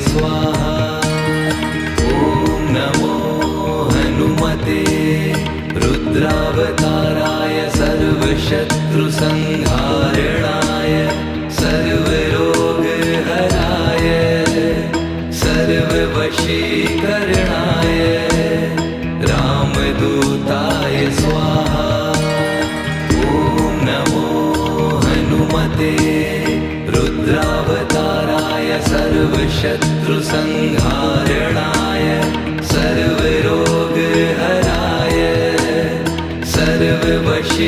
स्वाहा। ॐ नमो हनुमते रुद्रावताराय सर्वशत्रुसंहारणाय सर्वरोगहराय सर्ववशीकरणाय रामदूताय स्वाहा। ॐ नमो हनुमते रुद्रावताराय सर्वशत्रुसंहारणाय सर्वरोगहराय सर्ववशीकरणाय